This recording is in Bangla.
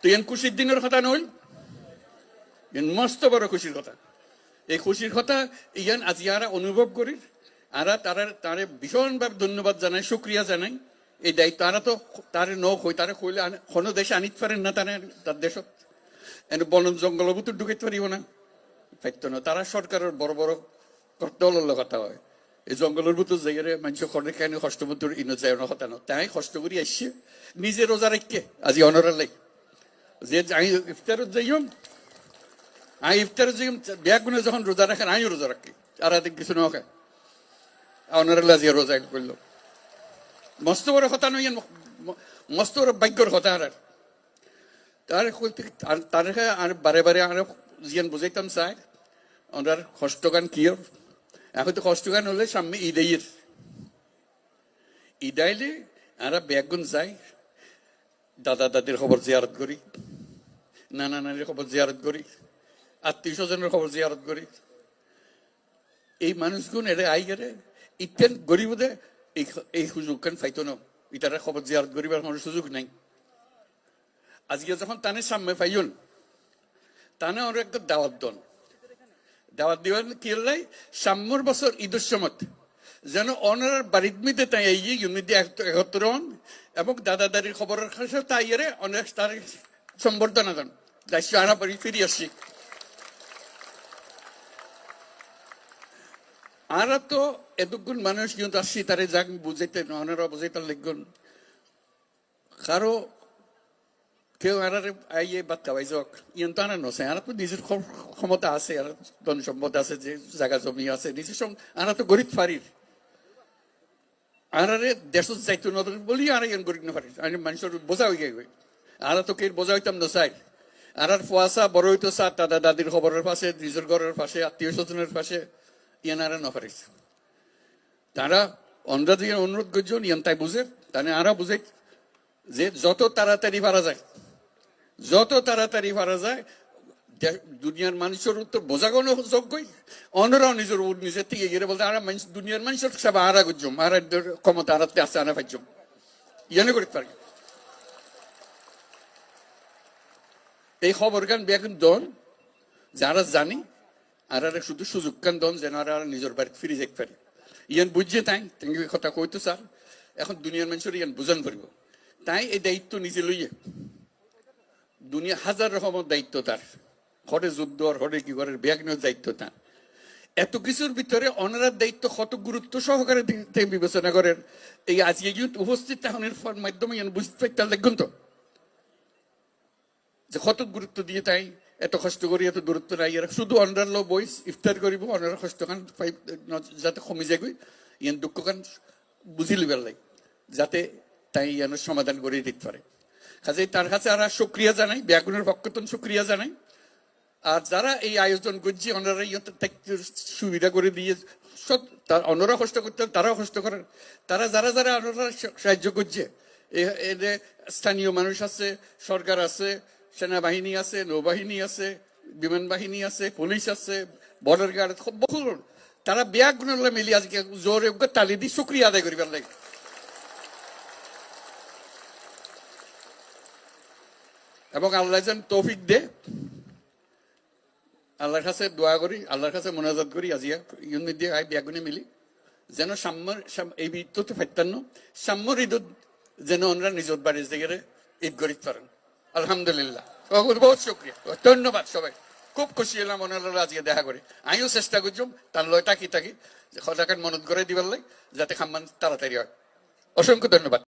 তো এন খুশির দিনের কথা নইল, এন মস্ত বড় খুশির কথা। এই খুশির কথা ইয়ান আজি আরা অনুভব করি, আরা তারে ভীষণভাবে ধন্যবাদ জানাই, শুক্রিয়া জানাই। এই দায়িত্ব আরা তো তারে নই, তারে কইলে কোনো দেশে আনিতে পারেন না, তার দেশত এন বন জঙ্গল ভিতর ঢুকাইতে পারিব না, পাইতো না। তারা সরকারের বড় বড় দলের কথা হয়, এই জঙ্গলের ভিতর যাইরে মানুষ খনে কেন কষ্ট ভিতর ইনো যায় না কথা না। তাই কষ্ট করি আসছে নিজে রোজা রেখে আজি অনরার লাই যে ইফতারত যাইম, ইফতারত যাইম ব্যাগুনে যখন রোজা রাখেন আমিও রোজা রাখি, আর কিছু না খায় অনরাল আজি রোজা করল। মস্ত বড় কথা নই, মস্ত বড় ভাগ্যর কথা। তার আর বারে বারে আর জিয়ান বুঝাইতাম চাই ওনার কষ্টগান কি। এখন তো কষ্টগান হলে সামনে ঈদাইলে আমরা ব্যাগুন যাই, দাদা দাদির খবর জিয়ারত করি, নানা নানির খবর জিয়ারত করি, আত্মীয় স্বজনের খবর জিয়ারত করি। এই মানুষগুন এর আই গেলে ইতেন গরিবদে এই সুযোগ কেন পাইতো না, ইটারা খবর জিয়ারত করিবার কোনো সুযোগ নাই। আজকে যখন তানে সামনে পাইন তানে ওর একটা দাওয়াত দন, দাওয়াত দিবেন কি লাই সাম্যর বছর ঈদের সময় যেন অনার বাড়ির মিতে তাই এই ইউনিটি একত্র হন এবং দাদা দাদির খবরের কাছে তাই এর অনেক তার সম্বর্ধনা দেন। দায়িত্ব আনা বাড়ি ফিরে আসছি। আর তো এতক্ষণ মানুষ কিন্তু আসছি তারে যাক বুঝাইতে ওনারা বুঝাইতে লিখুন কারো কেউ আর আইয়ে বাচ্চা পাই যাক ইয়ন তো আনা নছে। আর তো নিজের ক্ষমতা আছে, আর ধন সম্পদ আছে, যে জায়গা জমি আছে নিজের সঙ্গে আর তো গরিব ফারির আর দেশ যাইতো না বলি আর ইয়ন গরিব না পারি মানুষের বোঝা হয়ে গেছে। আর তো কে বোঝা হইতাম না চাই আর ফুয়াশা বড় হইতো চা দাদা দাদির খবরের পাশে, নিজের ঘরের পাশে, আত্মীয় স্বজনের পাশে ইয়ান আর না পারিস। তারা অন্যরা দিয়ে অনুরোধ করছেন ইয়ান তাই বুঝে তাহলে আরা বুঝে যে যত তাড়াতাড়ি পারা যায়, যত তাড়াতাড়ি পারা যায় দুনিয়ার মানুষের উত্তর বোঝাগোনো যোগ্যই অন্যরাও নিজের থেকে গিয়ে বলতে আর দুনিয়ার মানুষের সব আরা করছম আর ক্ষমতা আরাতে আছে আনা পাইছম ইয়ানে করতে পারি। এই খবর গান বেগুন দন যারা জানি আর শুধু সুযোগ কান দন যেন আর নিজের বাড়িতে ফিরে যেতে পারে। ইয়ান বুঝছে তাই কথা কইতো স্যার এখন দুনিয়ার মানুষের ইয়ান বুঝান পারিব। তাই এই দায়িত্ব নিজে লইয়ে দুনিয়া হাজার রকমের দায়িত্ব তার, হরে যুদ্ধ আর হরে কি করে ব্যাগনের দায়িত্ব তার। এত কিছুর ভিতরে অনারার দায়িত্ব কত গুরুত্ব সহকারে বিবেচনা করেন এই আজকে উপস্থিত থাকার মাধ্যমে বুঝতে পারতে দেখুন তো যে কত গুরুত্ব দিয়ে তাই এত কষ্ট করি এত দূরত্ব নাই। শুধু অনার লো বইস ইফতার করিব অনার কষ্ট খান যাতে কমে যায় ইয়ান দুঃখ খান বুঝি লিবার লাই যাতে তাই ইয়ানোর সমাধান করে দিতে পারে। কাজে তার কাছে আর শুক্রিয়া জানাই, ব্যাগুনের পক্ষতন শুক্রিয়া জানাই। আর যারা এই আয়োজন করছে ওনারা সুবিধা করে দিয়ে সব অন্যরা কষ্ট করতে তারাও কষ্ট করেন। তারা যারা যারা ওনারা সাহায্য করছে স্থানীয় মানুষ আছে, সরকার আছে, সেনাবাহিনী আছে, নৌবাহিনী আছে, বিমান বাহিনী আছে, পুলিশ আছে, বর্ডার গার্ড বহু তারা ব্যাগুনের মিলি আজকে জোরে তালি দিয়ে শুক্রিয়া আদায় করিবার লাগে। এবং আল্লাহ যেন তৌফিক দে, আল্লাহর কাছে দোয়া করি, আল্লাহর কাছে মোনাজাত করি আজিয়া ইউনিট দিয়ে আই ব্যাগুনে মিলি যেন সাম্যর এই ঈদ তো ফাইতান্ন সাম্যর ঈদ যেন ওনারা নিজের বাড়ির জায়গায় ঈদ করিতে পারেন। আলহামদুলিল্লাহ, বহুত শুক্রিয়া, ধন্যবাদ সবাই। খুব খুশি হলাম ওনারা আজকে দেখা করে। আমিও চেষ্টা করছিলাম তার লয় থাকি যে সদাকার মনত করে দিবার লাই যাতে খাম্মান তাড়াতাড়ি হয়। অসংখ্য ধন্যবাদ।